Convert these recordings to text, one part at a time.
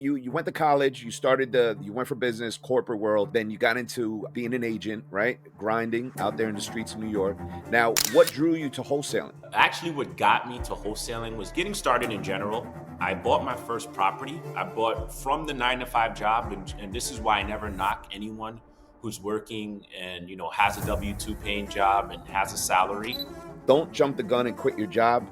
you went to college, you went for business, corporate world, then you got into being an agent, right? Grinding out there in the streets of New York. Now, what drew you to wholesaling? Actually, what got me to wholesaling was getting started in general. I bought my first property. I bought from the 9 to 5 job, and this is why I never knock anyone who's working and has a W-2 paying job and has a salary. Don't jump the gun and quit your job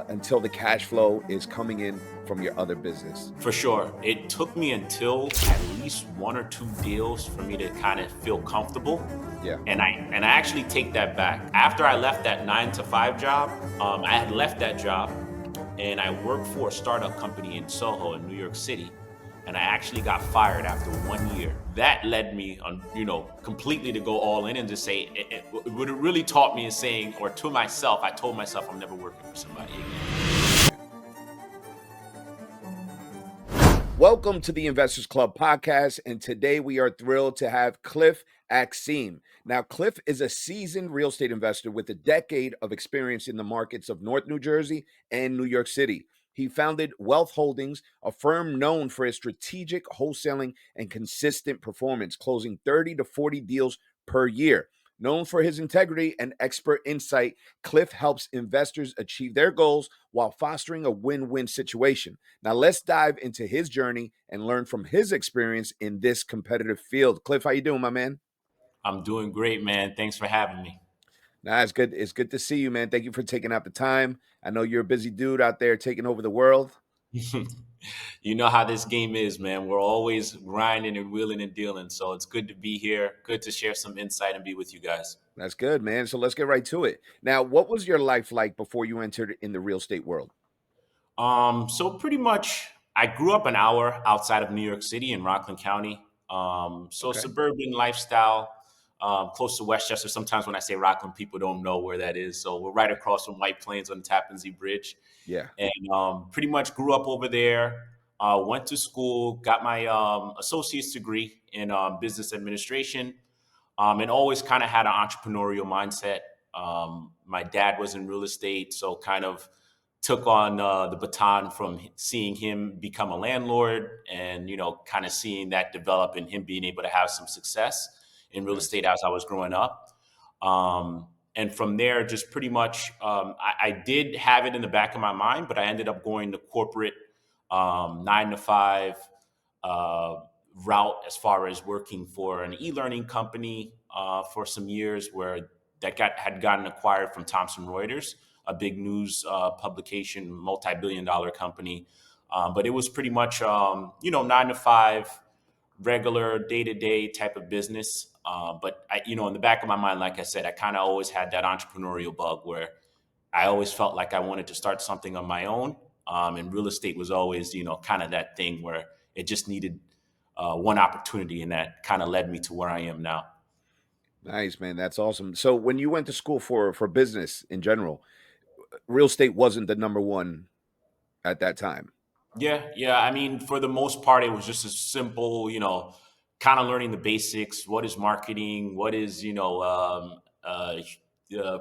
until the cash flow is coming in from your other business. For sure, it took me until at least one or two deals for me to kind of feel comfortable. Yeah. And I actually take that back. After I left that 9 to 5 job, I had left that job and I worked for a startup company in Soho in New York City. And I actually got fired after 1 year. That led me on, completely to go all in and just say, what it really taught me is saying, or to myself, I told myself I'm never working for somebody again. Welcome to the Investors Club podcast, and today we are thrilled to have Cliff Accime. Now, Cliff is a seasoned real estate investor with a decade of experience in the markets of North New Jersey and New York City. He founded Wealth Holdings, a firm known for its strategic wholesaling and consistent performance, closing 30 to 40 deals per year. Known for his integrity and expert insight, Cliff helps investors achieve their goals while fostering a win-win situation. Now, let's dive into his journey and learn from his experience in this competitive field. Cliff, how you doing, my man? I'm doing great, man. Thanks for having me. Nah, it's good. It's good to see you, man. Thank you for taking out the time. I know you're a busy dude out there taking over the world. You know how this game is, man. We're always grinding and wheeling and dealing. So it's good to be here. Good to share some insight and be with you guys. That's good, man. So let's get right to it. Now, what was your life like before you entered in the real estate world? So pretty much I grew up an hour outside of New York City in Rockland County. So Okay. suburban lifestyle, close to Westchester. Sometimes when I say Rockland, people don't know where that is. So we're right across from White Plains on the Tappan Zee Bridge. Yeah. And pretty much grew up over there. Went to school, got my associate's degree in business administration, and always kind of had an entrepreneurial mindset. My dad was in real estate, so kind of took on the baton from seeing him become a landlord, and kind of seeing that develop and him being able to have some success in real Nice. estate as I was growing up. And from there, just pretty much, I did have it in the back of my mind, but I ended up going the corporate 9 to 5 uh, route as far as working for an e-learning company for some years, where had gotten acquired from Thomson Reuters, a big news publication, multi-billion-dollar company. But it was pretty much 9 to 5, regular day-to-day type of business. But in the back of my mind, like I said, I kind of always had that entrepreneurial bug where I always felt like I wanted to start something on my own. And real estate was always, kind of that thing where it just needed one opportunity, and that kind of led me to where I am now. Nice, man. That's awesome. So when you went to school for business in general, real estate wasn't the number one at that time. Yeah, yeah. I mean, for the most part, it was just a simple, kind of learning the basics. What is marketing? What is,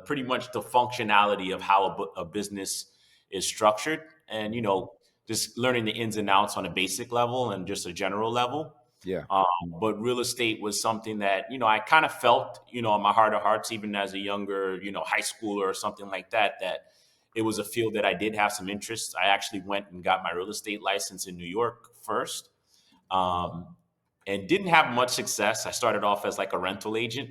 pretty much the functionality of how a business is structured, and just learning the ins and outs on a basic level and just a general level. Yeah. Um, but real estate was something that I kind of felt, in my heart of hearts, even as a younger, high schooler or something like that, that it was a field that I did have some interest. I actually went and got my real estate license in New York first, um, and didn't have much success. I started off as like a rental agent,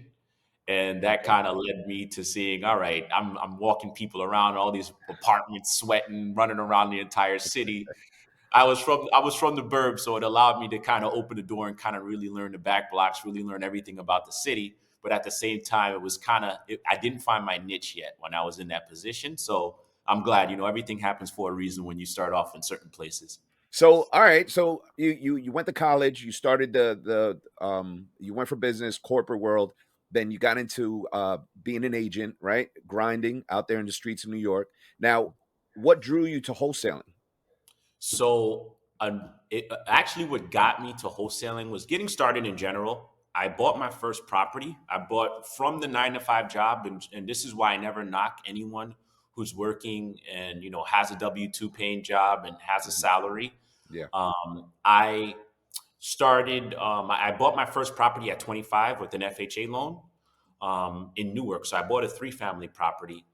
and that Okay. kind of led me to seeing, all right, I'm walking people around all these apartments, sweating, running around the entire city. I was from the burbs, so it allowed me to kind of open the door and kind of really learn the back blocks, really learn everything about the city. But at the same time, it was I didn't find my niche yet when I was in that position. So I'm glad, everything happens for a reason when you start off in certain places. So all right. So you went to college, you started the you went for business, corporate world, then you got into being an agent, right? Grinding out there in the streets of New York. Now, what drew you to wholesaling? So, actually, what got me to wholesaling was getting started in general. I bought my first property. I bought from the 9 to 5 job, and this is why I never knock anyone who's working and has a W-2 paying job and has a Mhm. salary. Yeah. I I bought my first property at 25 with an FHA loan in Newark. So I bought a three-family property,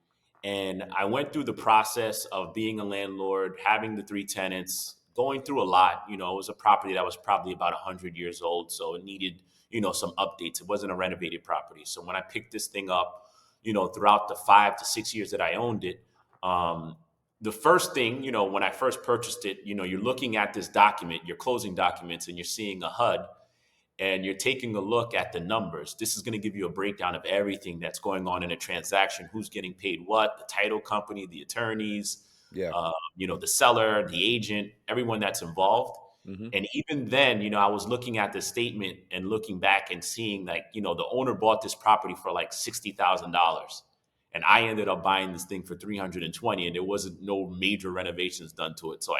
and I went through the process of being a landlord, having the three tenants, going through a lot. You know, it was a property that was probably about 100 years old, so it needed, some updates. It wasn't a renovated property. So when I picked this thing up, throughout the 5 to 6 years that I owned it, um, the first thing, when I first purchased it, you're looking at this document, your closing documents, and you're seeing a HUD, and you're taking a look at the numbers. This is going to give you a breakdown of everything that's going on in a transaction, who's getting paid what, the title company, the attorneys, Yeah. the seller, the agent, everyone that's involved. Hmm. And even then, I was looking at the statement and looking back and seeing, like, the owner bought this property for like $60,000. And I ended up buying this thing for 320, and there wasn't no major renovations done to it. So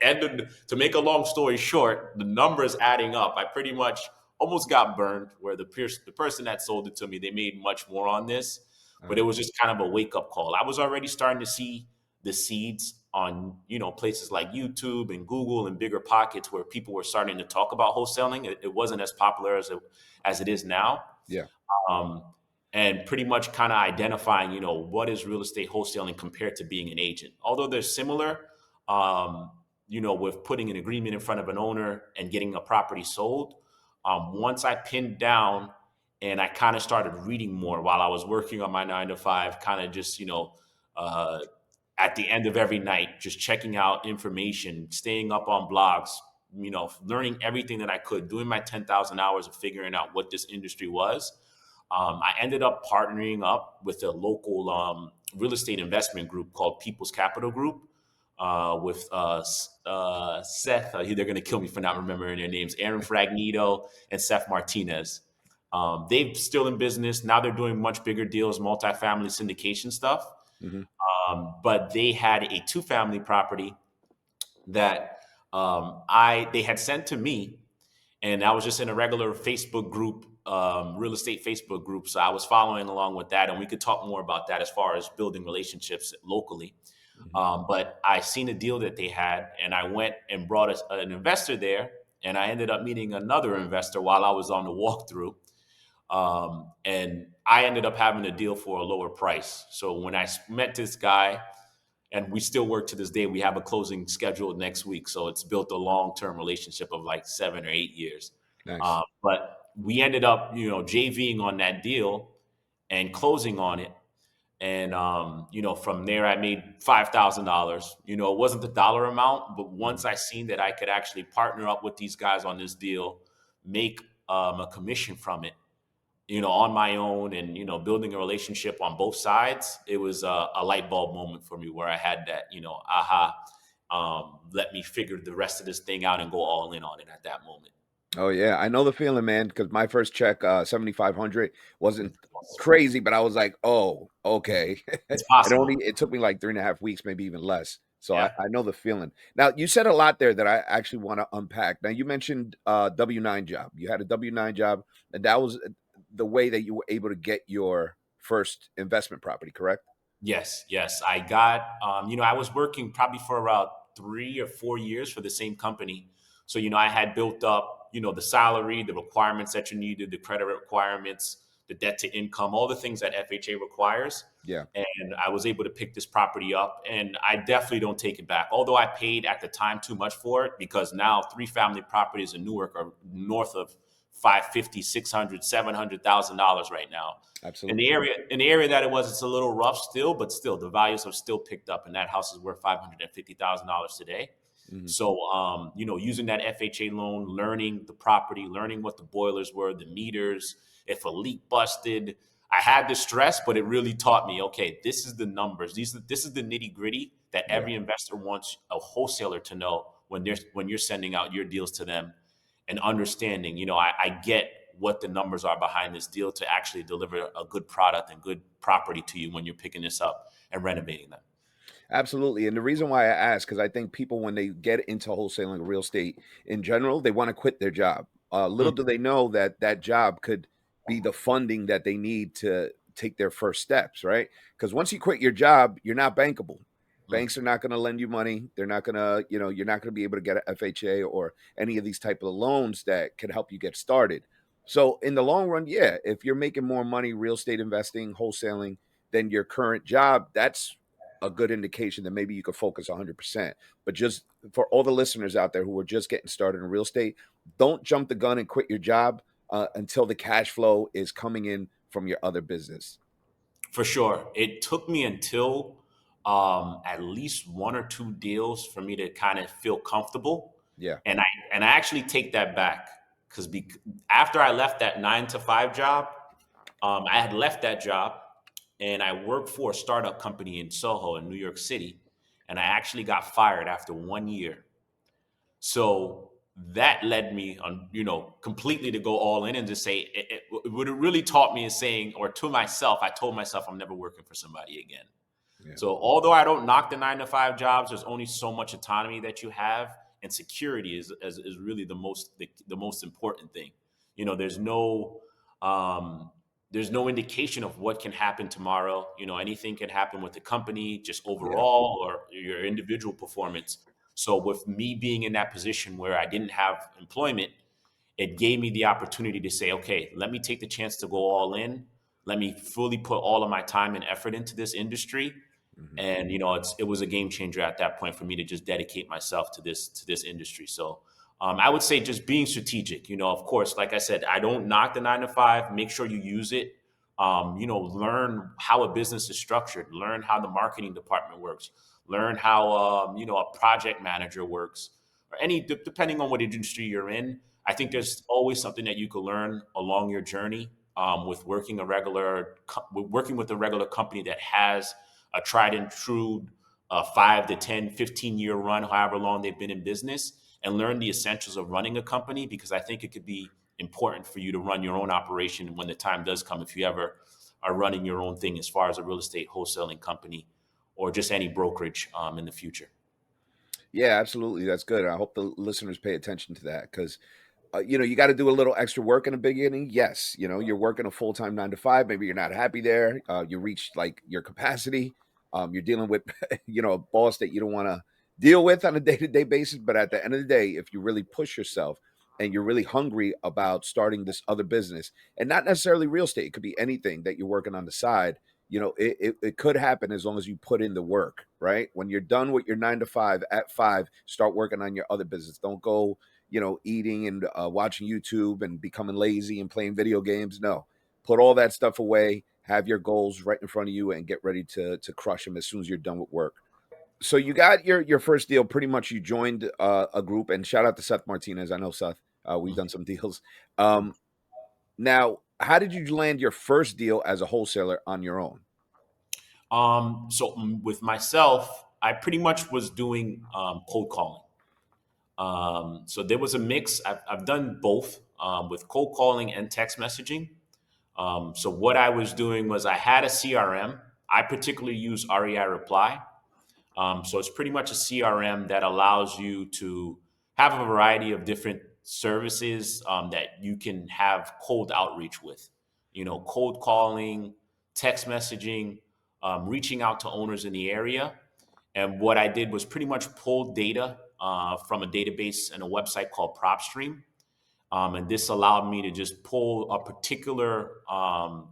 to make a long story short, the numbers adding up, I pretty much almost got burned. Where the person that sold it to me, they made much more on this, but it was just kind of a wake up call. I was already starting to see the seeds on places like YouTube and Google and bigger pockets where people were starting to talk about wholesaling. It wasn't as popular as it is now. Yeah. Um, and pretty much kind of identifying, what is real estate wholesaling compared to being an agent. Although they're similar, um, with putting an agreement in front of an owner and getting a property sold. Once I pinned down and I kind of started reading more while I was working on my 9 to 5, kind of just, uh, at the end of every night, just checking out information, staying up on blogs, learning everything that I could, doing my 10,000 hours of figuring out what this industry was. I ended up partnering up with a local real estate investment group called People's Capital Group with Seth. They're going to kill me for not remembering their names. Aaron Fragnito and Seth Martinez. They're still in business. Now they're doing much bigger deals, multifamily syndication stuff. Hmm. But they had a two-family property that they had sent to me, and I was just in a regular Facebook group, real estate Facebook group. So I was following along with that, and we could talk more about that as far as building relationships locally. Hmm. But I seen a deal that they had, and I went and brought an investor there, and I ended up meeting another investor while I was on the walkthrough. And I ended up having a deal for a lower price. So when I met this guy, and we still work to this day, we have a closing scheduled next week. So it's built a long-term relationship of like 7 or 8 years. Nice. But we ended up, JVing on that deal and closing on it. And from there I made $5,000. It wasn't the dollar amount, but Hmm. once I seen that I could actually partner up with these guys on this deal, make a commission from it, on my own, and building a relationship on both sides, it was a light bulb moment for me where I had that, aha, let me figure the rest of this thing out and go all in on it at that moment. Oh yeah, I know the feeling, man. Because my first check, 7,500, wasn't crazy, but I was like, oh, okay. It's possible. It took me like 3.5 weeks, maybe even less. So Yeah. I know the feeling. Now you said a lot there that I actually want to unpack. Now you mentioned W-9 job. You had a W-9 job, and that was the way that you were able to get your first investment property, correct? Yes, yes. I got, I was working probably for about 3 or 4 years for the same company. So, I had built up, the salary, the requirements that you needed, the credit requirements, the debt to income, all the things that FHA requires. Yeah. And I was able to pick this property up, and I definitely don't take it back. Although I paid at the time too much for it, because now three-family properties in Newark are north of 550, 600, $700,000 right now. In the Absolutely. area that it was, it's a little rough still, but still the values have still picked up, and that house is worth $550,000 today. Hmm. So, using that FHA loan, learning the property, learning what the boilers were, the meters, if a leak busted, I had the stress, but it really taught me, okay, this is the numbers. This is the nitty gritty that Yeah. every investor wants a wholesaler to know when you're sending out your deals to them, and understanding, I get what the numbers are behind this deal to actually deliver a good product and good property to you when you're picking this up and renovating them. Absolutely. And the reason why I ask, because I think people, when they get into wholesaling real estate in general, they want to quit their job. Little Mm. do they know that that job could be the funding that they need to take their first steps, right? Because once you quit your job, you're not bankable. Mm. Banks are not going to lend you money. They're not going to, you're not going to be able to get an FHA or any of these type of loans that can help you get started. So in the long run, yeah, if you're making more money real estate investing, wholesaling than your current job, that's a good indication that maybe you could focus 100%. But just for all the listeners out there who are just getting started in real estate, don't jump the gun and quit your job until the cash flow is coming in from your other business. For sure. It took me until at least one or two deals for me to kind of feel comfortable. Yeah. And I actually take that back because after I left that 9 to 5 job, I had left that job and I worked for a startup company in Soho in New York City. And I actually got fired after 1 year. So that led me on, completely to go all in and just say, what it really taught me is saying, or to myself, I told myself I'm never working for somebody again. Yeah. So although I don't knock the 9 to 5 jobs, there's only so much autonomy that you have, and security is really the most important thing. There's no indication of what can happen tomorrow. Anything can happen with the company, just Yeah. overall, or your individual performance. So with me being in that position where I didn't have employment, it gave me the opportunity to say, okay, let me take the chance to go all in. Let me fully put all of my time and effort into this industry. Mhm. And it was a game changer at that point for me to just dedicate myself to this industry. So I would say just being strategic. Of course, like I said, I don't knock the 9 to 5. Make sure you use it. Learn how a business is structured. Learn how the marketing department works. Learn how a project manager works, or depending on what industry you're in. I think there's always something that you could learn along your journey with working with a regular company that has a tried and true 5 to 10, 15-year run, however long they've been in business, and learn the essentials of running a company, because I think it could be important for you to run your own operation when the time does come, if you ever are running your own thing as far as a real estate wholesaling company or just any brokerage in the future. Yeah, absolutely. That's good. I hope the listeners pay attention to that because you got to do a little extra work in the beginning. Yes, you're working a full time 9 to 5. Maybe you're not happy there. You reach like your capacity. You're dealing with, a boss that you don't want to deal with on a day to day basis. But at the end of the day, if you really push yourself and you're really hungry about starting this other business, and not necessarily real estate, it could be anything that you're working on the side. It could happen as long as you put in the work, right? When you're done with your 9 to 5, at 5, start working on your other business. Don't go eating and watching YouTube and becoming lazy and playing video games. No, put all that stuff away. Have your goals right in front of you and get ready to crush them as soon as you're done with work. So you got your first deal. Pretty much, you joined a group. And shout out to Seth Martinez. I know Seth. We've done some deals. Now, how did you land your first deal as a wholesaler on your own? With myself, I pretty much was doing cold calling. So there was a mix. I've done both with cold calling and text messaging. So what I was doing was I had a CRM. I particularly use REI Reply. So it's pretty much a CRM that allows you to have a variety of different services that you can have cold outreach with. Cold calling, text messaging, reaching out to owners in the area. And what I did was pretty much pull data from a database and a website called PropStream. And this allowed me to just pull a particular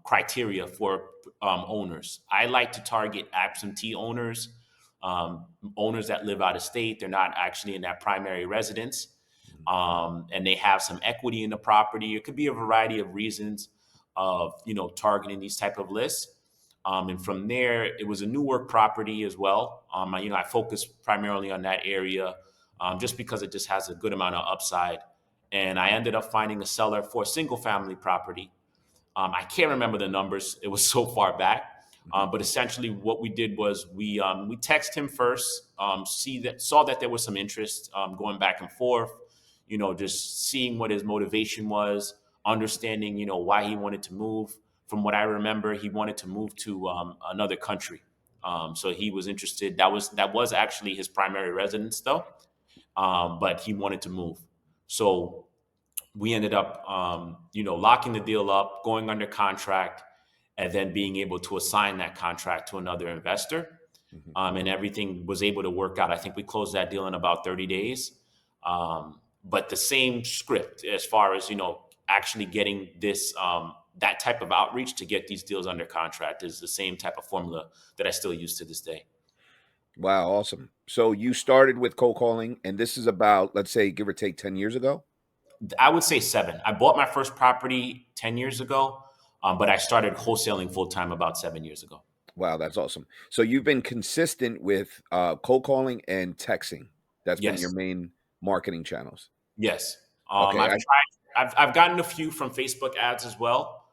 criteria for owners. I like to target absentee owners, owners that live out of state. They're not actually in that primary residence, and they have some equity in the property. It could be a variety of reasons of targeting these type of lists. And from there, it was a Newark property as well. I focused primarily on that area just because it just has a good amount of upside. And I ended up finding a seller for a single family property. I can't remember the numbers; it was so far back. Mhm. But essentially, what we did was we texted him first, saw that there was some interest, going back and forth. Just seeing what his motivation was, understanding why he wanted to move. From what I remember, he wanted to move to another country. So he was interested. That was actually his primary residence, though. But he wanted to move. So we ended up, locking the deal up, going under contract, and then being able to assign that contract to another investor. Mhm. and everything was able to work out. I think we closed that deal in about 30 days. But the same script as far as, actually getting this, that type of outreach to get these deals under contract is the same type of formula that I still use to this day. Wow, awesome. So you started with cold calling, and this is about, let's say, give or take 10 years ago? I would say 7. I bought my first property 10 years ago, but I started wholesaling full time about 7 years ago. Wow, that's awesome. So you've been consistent with cold calling and texting. That's been your Yes. main marketing channels. Yes. Okay, I've gotten a few from Facebook ads as well.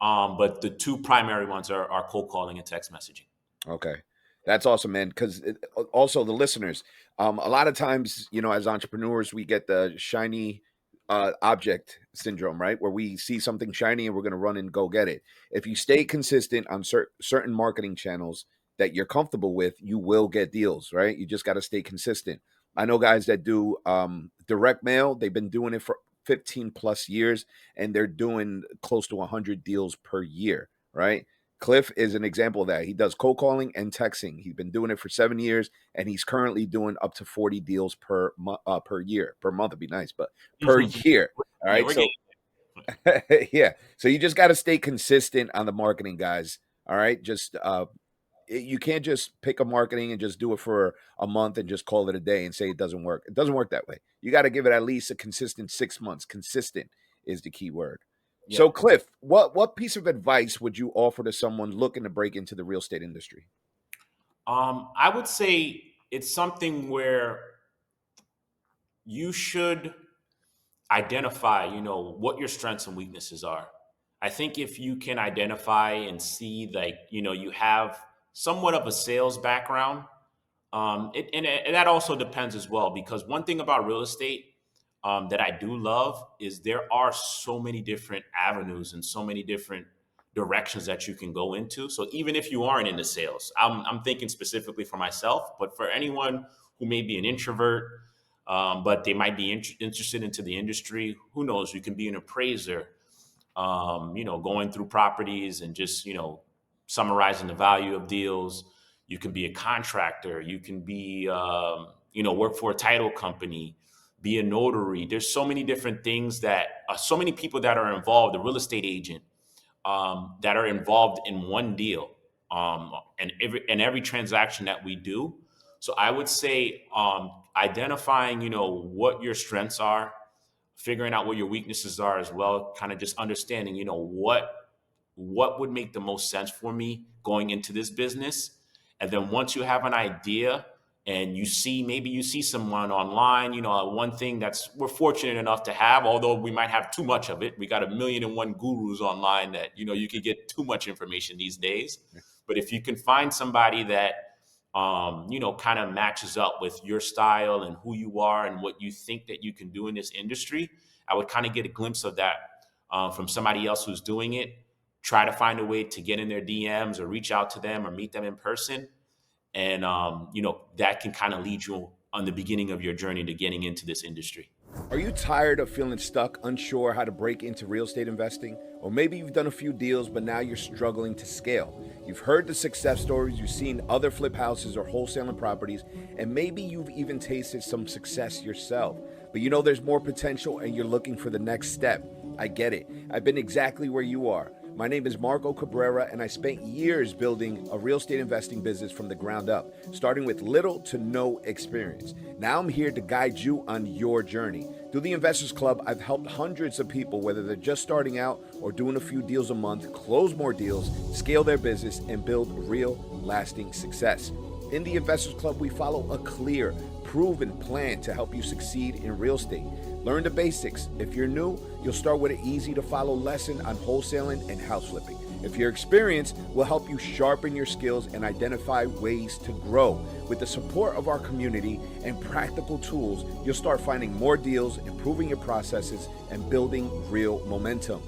But the two primary ones are cold calling and text messaging. okay. That's awesome, man. Because also the listeners, a lot of times, as entrepreneurs, we get the shiny object syndrome, right? Where we see something shiny and we're going to run and go get it. If you stay consistent on certain marketing channels that you're comfortable with, you will get deals, right? You just got to stay consistent. I know guys that do direct mail. They've been doing it for 15 plus years, and they're doing close to 100 deals per year, right? Cliff is an example of that. He does cold calling and texting. He's been doing it for 7 years, and he's currently doing up to 40 deals per year. Per month would be nice, but per year. All Yeah, right. we're So getting. yeah. So you just got to stay consistent on the marketing, guys. All right. Just you can't just pick a marketing and just do it for a month and just call it a day and say it doesn't work. It doesn't work that way. You got to give it at least a consistent 6 months. Consistent is the key word. Yeah. So, Cliff, what piece of advice would you offer to someone looking to break into the real estate industry? I would say it's something where you should identify, what your strengths and weaknesses are. I think if you can identify and see, like, you have somewhat of a sales background. And that also depends as well, because one thing about real estate, that I do love is there are so many different avenues and so many different directions that you can go into. So even if you aren't into sales, I'm thinking specifically for myself, but for anyone who may be an introvert, but they might be interested into the industry, who knows? You can be an appraiser, going through properties and just, summarizing the value of deals. You can be a contractor. You can be, work for a title company, be a notary. There's so many different things that, so many people that are involved, a real estate agent, that are involved in one deal, and every transaction that we do. So I would say, identifying, what your strengths are, figuring out what your weaknesses are as well, kind of just understanding, what would make the most sense for me going into this business. And then once you have an idea and maybe you see someone online, one thing that's we're fortunate enough to have, although we might have too much of it. We got 1,000,001 gurus online that, you could get too much information these days. But if you can find somebody that, kind of matches up with your style and who you are and what you think that you can do in this industry, I would kind of get a glimpse of that, from somebody else who's doing it. Try to find a way to get in their DMs or reach out to them or meet them in person. And, that can kind of lead you on the beginning of your journey to getting into this industry. Are you tired of feeling stuck, unsure how to break into real estate investing? Or maybe you've done a few deals, but now you're struggling to scale. You've heard the success stories, you've seen other flip houses or wholesaling properties, and maybe you've even tasted some success yourself. But there's more potential and you're looking for the next step. I get it. I've been exactly where you are. My name is Marco Cabrera, and I spent years building a real estate investing business from the ground up, starting with little to no experience. Now I'm here to guide you on your journey. Through the Investors Club, I've helped hundreds of people, whether they're just starting out or doing a few deals a month, close more deals, scale their business, and build real, lasting success. In the Investors Club, we follow a clear, proven plan to help you succeed in real estate. Learn the basics. If you're new, you'll start with an easy to follow lesson on wholesaling and house flipping. If you're experienced, we'll help you sharpen your skills and identify ways to grow. With the support of our community and practical tools, you'll start finding more deals, improving your processes, and building real momentum.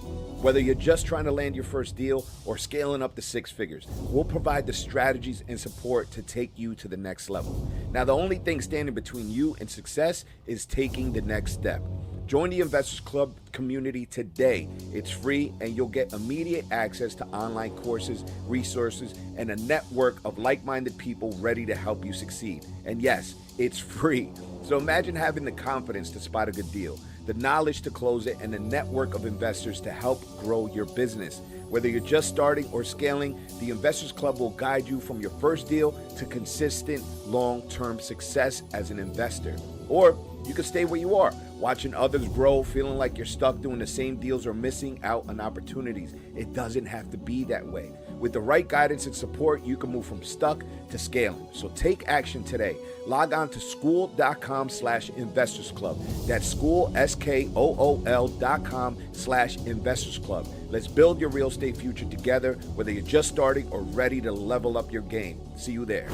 Whether you're just trying to land your first deal or scaling up to 6 figures, we'll provide the strategies and support to take you to the next level. Now, the only thing standing between you and success is taking the next step. Join the Investors Club community today. It's free, and you'll get immediate access to online courses, resources, and a network of like minded people ready to help you succeed. And yes, it's free. So imagine having the confidence to spot a good deal, the knowledge to close it, and a network of investors to help grow your business. Whether you're just starting or scaling, the Investors Club will guide you from your first deal to consistent long-term success as an investor. Or you can stay where you are, watching others grow, feeling like you're stuck doing the same deals or missing out on opportunities. It doesn't have to be that way. With the right guidance and support, you can move from stuck to scaling. So take action today. Log on to school.com/investors club. That's school, SKOOL.com/investors club. Let's build your real estate future together, whether you're just starting or ready to level up your game. See you there.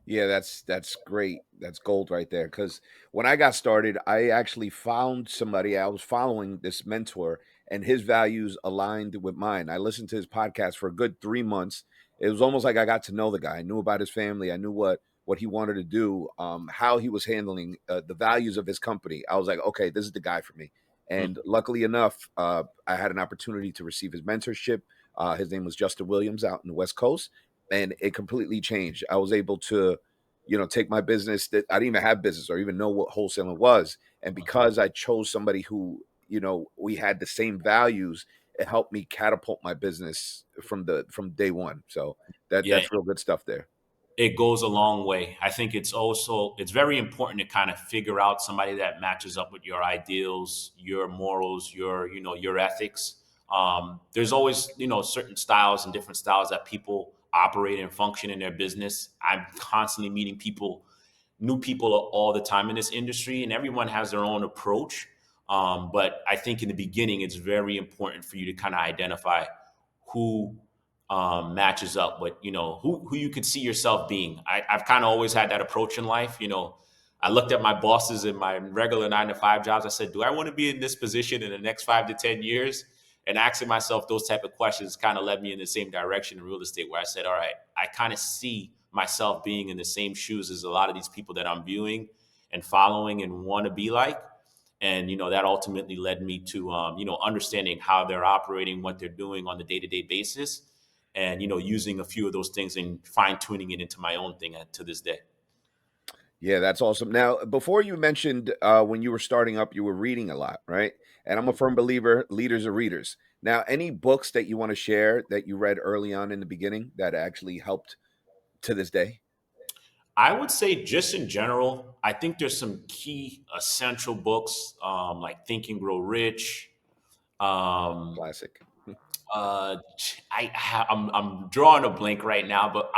Yeah, that's great. That's gold right there. Because when I got started, I actually found somebody. I was following this mentor, and his values aligned with mine. I listened to his podcast for a good 3 months. It was almost like I got to know the guy. I knew about his family. I knew what he wanted to do, how he was handling the values of his company. I was like, okay, this is the guy for me. Mm. And luckily enough, I had an opportunity to receive his mentorship. His name was Justin Williams out in the West Coast, and it completely changed. I was able to, take my business that I didn't even have business or even know what wholesaling was. And because I chose somebody who, we had the same values, it helped me catapult my business from day one. So Yeah, that's real good stuff there. it goes a long way. I think it's very important to kind of figure out somebody that matches up with your ideals, your morals, your ethics. There's always certain styles and different styles that people operate and function in their business. I'm constantly meeting people, new people all the time in this industry, and everyone has their own approach. But I think in the beginning, it's very important for you to kind of identify who matches up with who you could see yourself being. I've kind of always had that approach in life. I looked at my bosses in my regular 9 to 5 jobs. I said, do I want to be in this position in the next 5 to 10 years? And asking myself those type of questions kind of led me in the same direction in real estate, where I said, all right, I kind of see myself being in the same shoes as a lot of these people that I'm viewing and following and want to be like. And that ultimately led me to understanding how they're operating, what they're doing on the day-to-day basis, and using a few of those things and fine-tuning it into my own thing to this day. Yeah, that's awesome. Now, before you mentioned when you were starting up, you were reading a lot, right? And I'm a firm believer, leaders are readers. Now, any books that you want to share that you read early on in the beginning that actually helped to this day? I would say just in general, I think there's some key essential books, like Think and Grow Rich. um, Classic. uh, I'm drawing a blank right now, but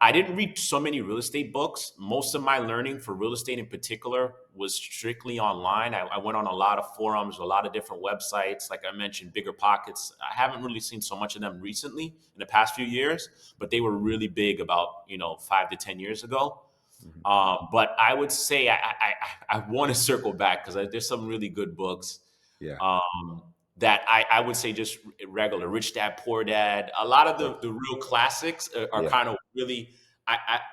I didn't read so many real estate books. Most of my learning for real estate in particular was strictly online. I went on a lot of forums, a lot of different websites. Like I mentioned, Bigger Pockets. I haven't really seen so much of them recently in the past few years, but they were really big about 5 to 10 years ago. Mhm. But I would say I want to circle back because there's some really good books Yeah, um, that I would say just regular Rich Dad Poor Dad. A lot of of course. the real classics are Yeah, kind of really.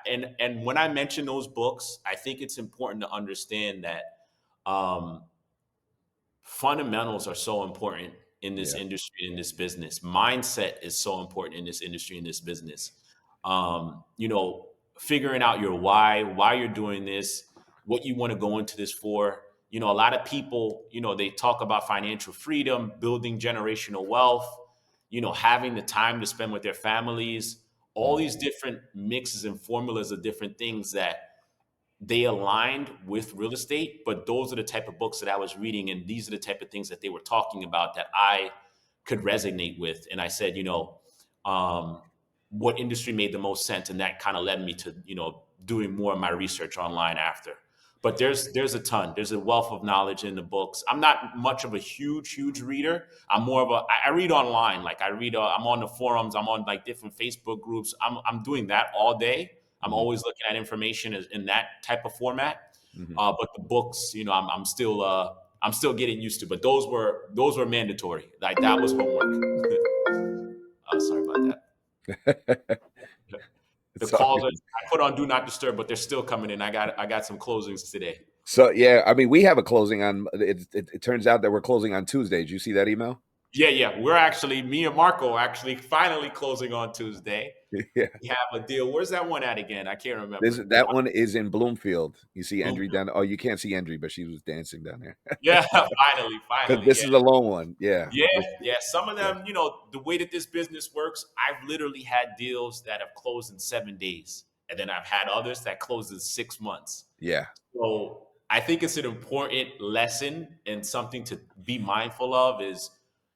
And when I mention those books, I think it's important to understand that um, fundamentals are so important in this yeah. industry, in this business. Mindset is so important in this industry, in this business. um, you know Figuring out your why you're doing this, what you want to go into this for. A lot of people, they talk about financial freedom, building generational wealth, having the time to spend with their families, all Mm, these different mixes and formulas of different things that they aligned with real estate. But those are the type of books that I was reading, and these are the type of things that they were talking about that I could resonate with. And I said, um, what industry made the most sense, and that kind of led me to doing more of my research online after. But there's a ton. There's a wealth of knowledge in the books. I'm not much of a huge reader. I'm more of I read online. Like I read. I'm on the forums. I'm on like different Facebook groups. I'm doing that all day. I'm mhm, always looking at information in that type of format. mhm. But the books, I'm still getting used to. But those were mandatory. Like that was homework. Sorry about that. The It's all calls good. I put on do not disturb, but they're still coming in. I got some closings today. So yeah, I mean, we have a closing on it turns out that we're closing on Tuesday. Did you see that email? Yeah, yeah. We're actually, me and Marco are actually finally closing on Tuesday. Yeah. We have a deal. Where's that one at again? I can't This remember. that one is in Bloomfield. You see Endry Bloomfield. down. Oh, you can't see Endry, but she was dancing down there. Yeah, finally, Because finally. this Yeah. is a long one. Yeah. Yeah, This, yeah. Some of yeah. them, the way that this business works, I've literally had deals that have closed in 7 days. And then I've had others that closed in 6 months. Yeah. So I think it's an important lesson and something to be mindful of is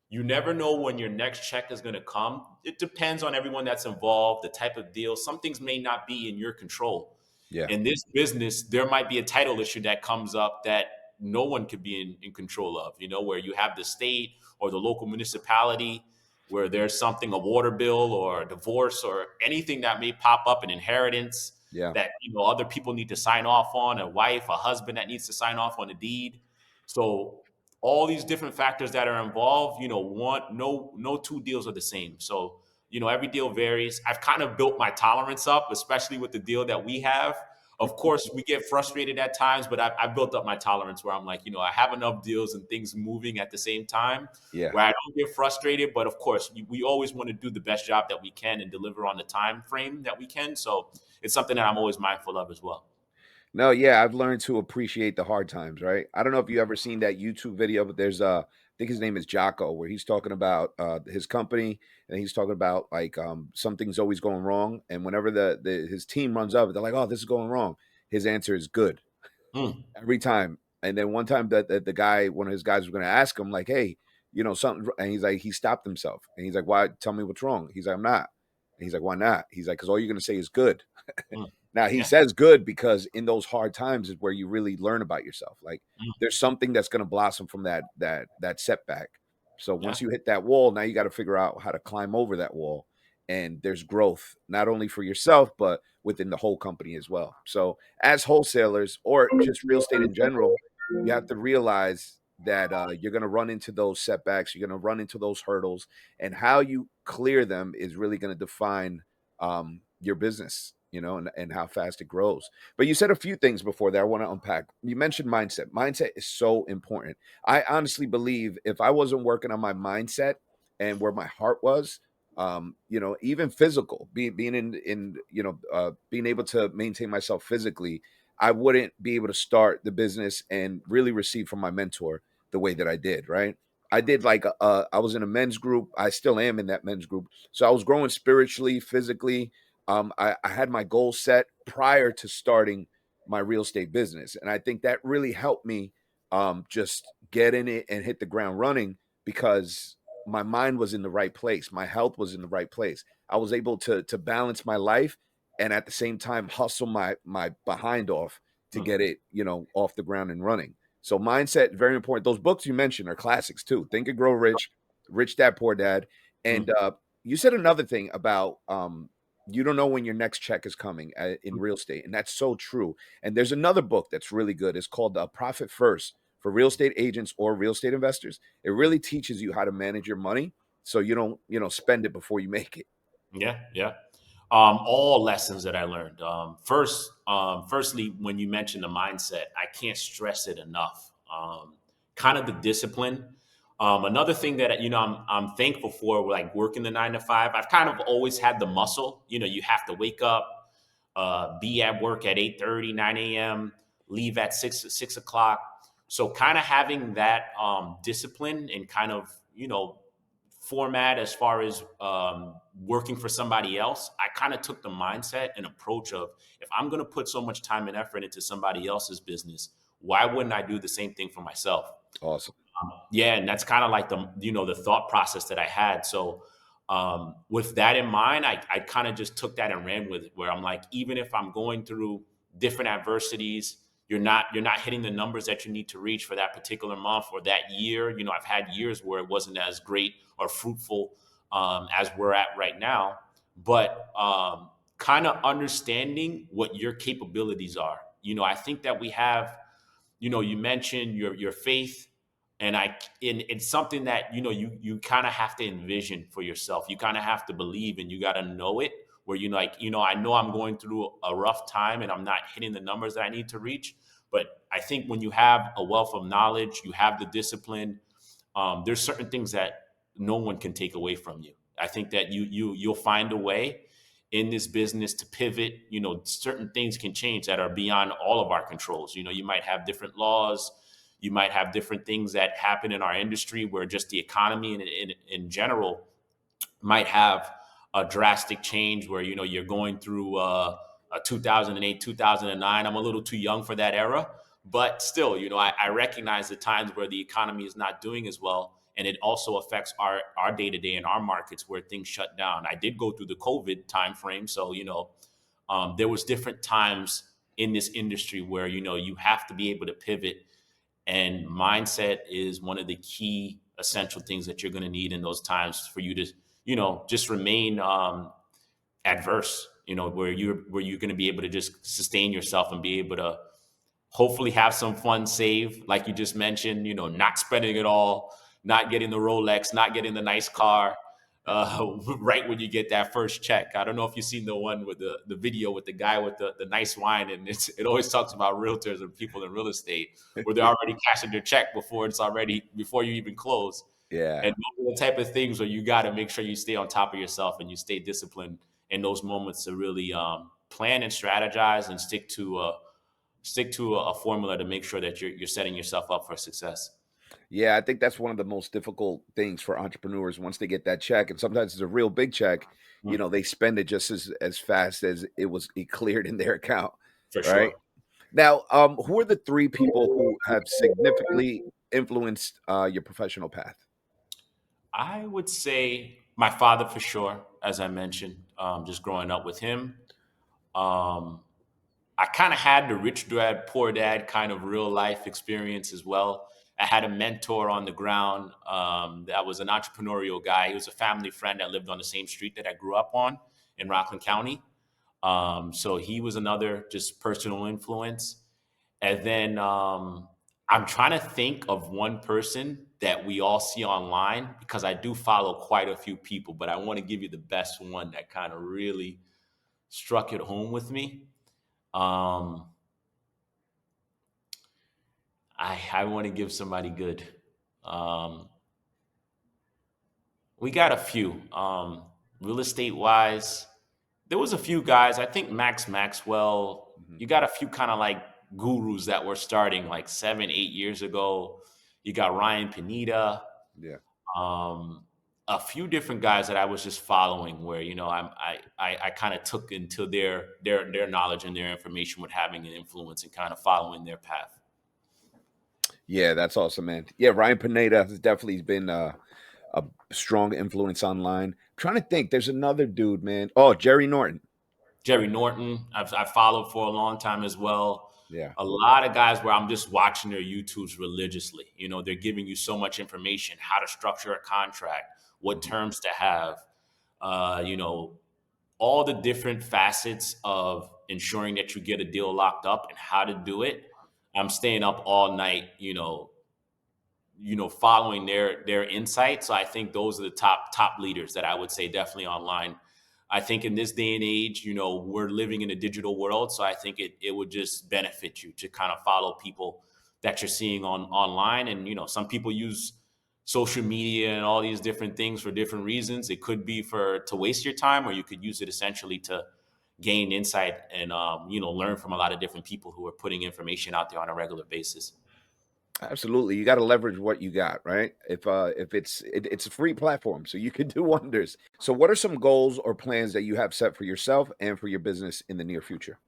you never know when your next check is going to come. It depends on everyone that's involved, the type of deal. Some things may not be in your control. Yeah. In this business, there might be a title issue that comes up that no one could be in control of, where you have the state or the local municipality where there's something, a water bill or a divorce or anything that may pop up, an inheritance Yeah. that other people need to sign off on, a wife, a husband that needs to sign off on a deed. So all these different factors that are involved, one no two deals are the same. So every deal varies. I've kind of built my tolerance up, especially with the deal that we have. Of course, we get frustrated at times, but I've built up my tolerance where I'm like, I have enough deals and things moving at the same time Yeah. where I don't get frustrated. But of course, we always want to do the best job that we can and deliver on the time frame that we can. So it's something that I'm always mindful of as well. No, yeah, I've learned to appreciate the hard times, right? I don't know if you ever seen that YouTube video, but there's I think his name is Jocko, where he's talking about his company and he's talking about like something's always going wrong. And whenever the his team runs up, they're like, oh, this is going wrong. His answer is good Mm, every time. And then one time that the guy, one of his guys was going to ask him like, hey, something, and he's like, he stopped himself and he's like, why? Tell me what's wrong. He's like, I'm not. And he's like, why not? He's like, because all you're going to say is good. mm, Now he yeah. says good because in those hard times is where you really learn about yourself. Like Mm, there's something that's going to blossom from that setback. So yeah. once you hit that wall, now you got to figure out how to climb over that wall. And there's growth not only for yourself but within the whole company as well. So as wholesalers or just real estate in general, you have to realize that you're going to run into those setbacks, you're going to run into those hurdles, and how you clear them is really going to define your business, and how fast it grows. But you said a few things before that I want to unpack. You mentioned mindset. Mindset is so important. I honestly believe if I wasn't working on my mindset and where my heart was, even physical, being in being able to maintain myself physically, I wouldn't be able to start the business and really receive from my mentor the way that I did. Right. I did like I was in a men's group. I still am in that men's group. So I was growing spiritually, physically. I had my goals set prior to starting my real estate business, and I think that really helped me just get in it and hit the ground running because my mind was in the right place, my health was in the right place. I was able to balance my life and at the same time hustle my behind off to Mm, get it off the ground and running. So mindset very important. Those books you mentioned are classics too. Think and Grow Rich, Rich Dad Poor Dad, and mm, you said another thing about you don't know when your next check is coming in mm. real estate, and that's so true. And there's another book that's really good. It's called Profit First for real estate agents or real estate investors. It really teaches you how to manage your money so you don't spend it before you make it. Yeah, yeah. All lessons that I learned. Firstly, when you mentioned the mindset, I can't stress it enough. Kind of the discipline. Another thing that I'm thankful for, like working the 9 to 5. I've kind of always had the muscle. You have to wake up, be at work at 8:30, 9 a.m., leave at six o'clock. So kind of having that discipline and kind of format as far as working for somebody else, I kind of took the mindset and approach of if I'm going to put so much time and effort into somebody else's business, why wouldn't I do the same thing for myself? Awesome. Yeah, and that's kind of like the thought process that I had. So with that in mind, I kind of just took that and ran with it. Where I'm like, even if I'm going through different adversities, you're not hitting the numbers that you need to reach for that particular month or that year. I've had years where it wasn't as great or fruitful as we're at right now, but kind of understanding what your capabilities are. I think that we have, you mentioned your faith, and it's something that you kind of have to envision for yourself. You kind of have to believe, and you got to know it. Where I know I'm going through a rough time, and I'm not hitting the numbers that I need to reach, But I think when you have a wealth of knowledge, you have the discipline, there's certain things that no one can take away from you. I think that you'll find a way in this business to pivot. Certain things can change that are beyond all of our controls. You might have different laws, you might have different things that happen in our industry where just the economy in general might have a drastic change where you're going through a 2008 2009. I'm a little too young for that era, but still, I recognize the times where the economy is not doing as well, and it also affects our day-to-day in our markets where things shut down. I did go through the COVID time frame, so there was different times in this industry where you have to be able to pivot, and mindset is one of the key essential things that you're going to need in those times for you to just remain adverse, where you're going to be able to just sustain yourself and be able to hopefully have some fun saved, like you just mentioned, not spending it all, not getting the Rolex, not getting the nice car, right when you get that first check. I don't know if you've seen the one with the video with the guy with the nice wine, and it always talks about realtors and people in real estate where they're already cashing their check before you even close. Yeah. And those are the type of things where you got to make sure you stay on top of yourself and you stay disciplined in those moments to really plan and strategize and stick to a formula to make sure that you're setting yourself up for success. Yeah, I think that's one of the most difficult things for entrepreneurs once they get that check, and sometimes it's a real big check, Mm, they spend it just as fast as it cleared in their account, for right? sure. Now, who are the 3 people who have significantly influenced, your professional path? I would say my father for sure, as I mentioned, just growing up with him. Um, I kind of had the rich dad, poor dad kind of real life experience as well. I had a mentor on the ground that was an entrepreneurial guy. He was a family friend that lived on the same street that I grew up on in Rockland County. So he was another just personal influence. And then I'm trying to think of one person that we all see online because I do follow quite a few people, but I want to give you the best one that kind of really struck it home with me. Um, I want to give somebody good. Um, we got a few. Real estate wise, there was a few guys. I think Max Maxwell. Mhm. You got a few kind of like gurus that were starting like 7, 8 years ago. You got Ryan Pineda. Yeah. Um, a few different guys that I was just following, where I kind of took into their knowledge and their information with having an influence and kind of following their path. Yeah, that's awesome, man. Yeah, Ryan Pineda has definitely been, a strong influence online. Trying to think, there's another dude, man. Oh, Jerry Norton. Jerry Norton, I've followed for a long time as well. Yeah. A lot of guys where I'm just watching their YouTubes religiously. They're giving you so much information: how to structure a contract, what Mhm. terms to have, uh, you know, all the different facets of ensuring that you get a deal locked up and how to do it. I'm staying up all night, following their insights. So I think those are the top leaders that I would say definitely online. I think in this day and age, we're living in a digital world, so I think it would just benefit you to kind of follow people that you're seeing online. And some people use social media and all these different things for different reasons. It could be for to waste your time, or you could use it essentially to gain insight and learn from a lot of different people who are putting information out there on a regular basis. Absolutely. You gotta leverage what you got, right? If it's a free platform, so you can do wonders. So what are some goals or plans that you have set for yourself and for your business in the near future?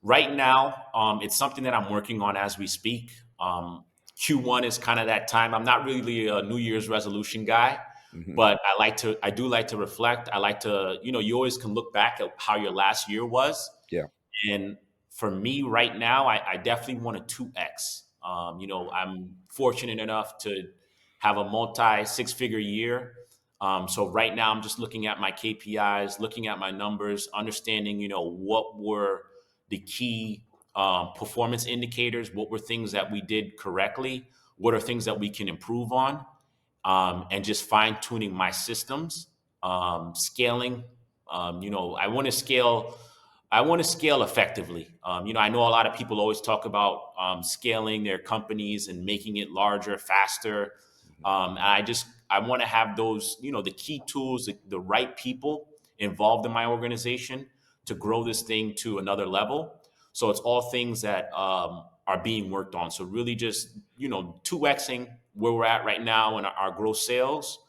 Right now, it's something that I'm working on as we speak. Q1 is kind of that time. I'm not really a New Year's resolution guy, Mhm. but I do like to reflect. I like to, you always can look back at how your last year was. Yeah. And for me right now, I definitely want a 2X. I'm fortunate enough to have a multi six-figure year. So right now, I'm just looking at my KPIs, looking at my numbers, understanding, what were the key performance indicators, what were things that we did correctly, what are things that we can improve on, and just fine tuning my systems, scaling. I want to scale. I want to scale effectively. I know a lot of people always talk about scaling their companies and making it larger, faster. And I want to have those, the key tools, the right people involved in my organization to grow this thing to another level. So it's all things that are being worked on. So really just, 2xing where we're at right now in our gross sales,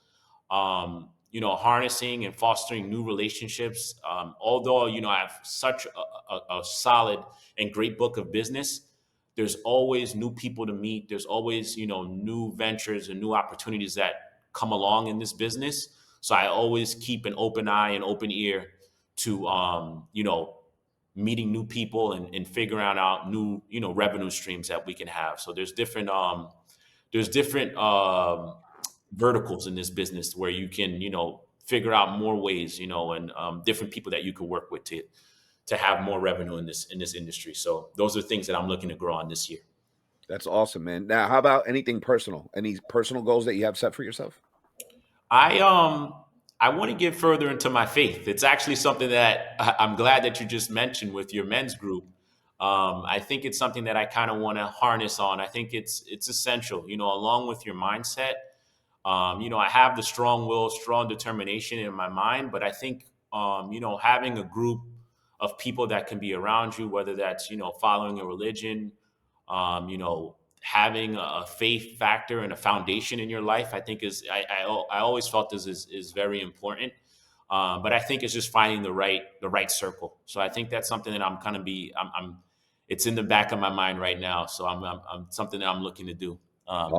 harnessing and fostering new relationships. Although, I have such a solid and great book of business, there's always new people to meet. There's always, new ventures and new opportunities that come along in this business. So I always keep an open eye and open ear to, meeting new people and figuring out new, revenue streams that we can have. So there's different verticals in this business where you can, figure out more ways, and different people that you could work with to have more revenue in this industry. So those are things that I'm looking to grow on this year. That's awesome, man. Now, how about anything personal? Any personal goals that you have set for yourself? I um I want to get further into my faith. It's actually something that I'm glad that you just mentioned with your men's group. I think it's something that I kind of want to harness on. I think it's essential, along with your mindset. I have the strong will, strong determination in my mind, but I think, having a group of people that can be around you, whether that's, following a religion, having a faith factor and a foundation in your life, I think I always felt this is very important. But I think it's just finding the right circle. So I think that's something that it's in the back of my mind right now. So I'm something that I'm looking to do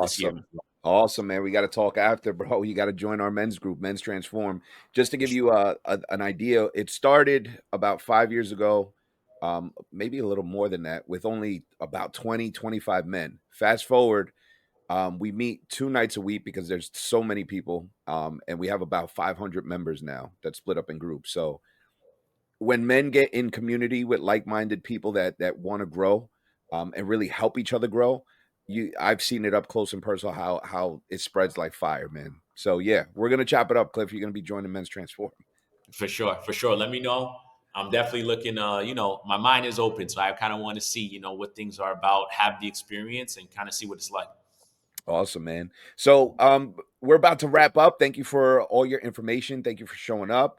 this year. Awesome. Awesome, man. We got to talk after, bro. You got to join our men's group, Men's Transform. Just to give you an idea, it started about 5 years ago, maybe a little more than that, with only about 20, 25 men. Fast forward, we meet 2 nights a week because there's so many people, and we have about 500 members now that split up in groups. So when men get in community with like-minded people that want to grow, and really help each other grow, I've seen it up close and personal how it spreads like fire, man. So yeah, we're gonna chop it up, Cliff. You're gonna be joining Men's Transform. For sure, for sure. Let me know. I'm definitely looking. My mind is open, so I kind of want to see, what things are about, have the experience, and kind of see what it's like. Awesome, man. So we're about to wrap up. Thank you for all your information. Thank you for showing up.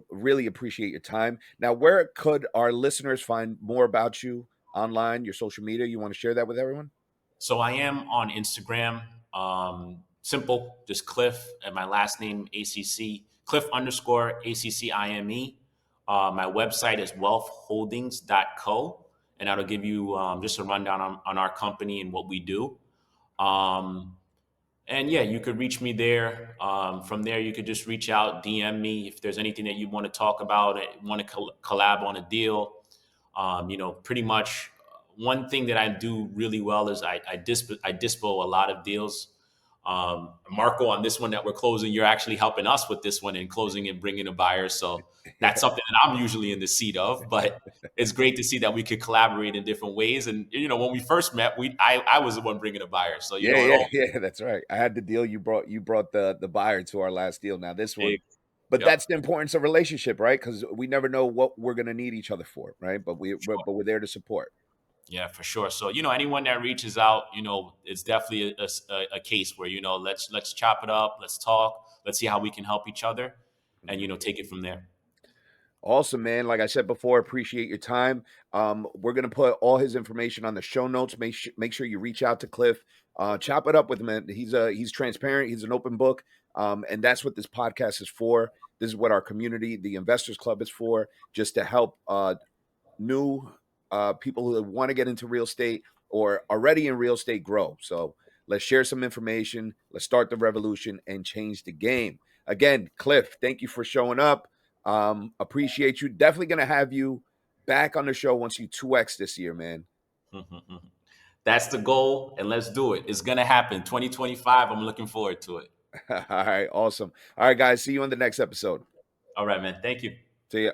Really appreciate your time. Now, where could our listeners find more about you online, your social media? You want to share that with everyone? So I am on Instagram. Simple, just Cliff and my last name ACC Cliff underscore ACCIME. My website is wealthholdings.co, and that'll give you just a rundown on our company and what we do. Um, and yeah, you could reach me there. From there, you could just reach out, DM me if there's anything that you want to talk about, want to collab on a deal. Pretty much one thing that I do really well is I dispo a lot of deals. Marco, on this one that we're closing, you're actually helping us with this one and closing and bringing a buyer. So Yeah, that's something that I'm usually in the seat of, but it's great to see that we could collaborate in different ways. And, when we first met, I was the one bringing a buyer. So, yeah, it yeah, all, yeah. That's right. I had the deal. You brought the buyer to our last deal. Now this one, big. but Yep. that's the importance of relationship, right? Because we never know what we're gonna need each other for, right? Sure. But we're there to support. Yeah, for sure. So, anyone that reaches out, it's definitely a case where, let's chop it up, let's talk, let's see how we can help each other, and, Mhm. take it from there. Awesome, man. Like I said before, appreciate your time. We're gonna put all his information on the show notes. Make sure you reach out to Cliff. Chop it up with him. Man. He's transparent. He's an open book, and that's what this podcast is for. This is what our community, the Investors Club, is for. Just to help new people who want to get into real estate or already in real estate grow. So let's share some information. Let's start the revolution and change the game. Again, Cliff, thank you for showing up. Appreciate you. Definitely going to have you back on the show once you 2x this year, man. That's the goal, and let's do it. It's gonna happen. 2025. I'm looking forward to it. All right, awesome. All right, guys, see you on the next episode. All right, man. Thank you. See ya.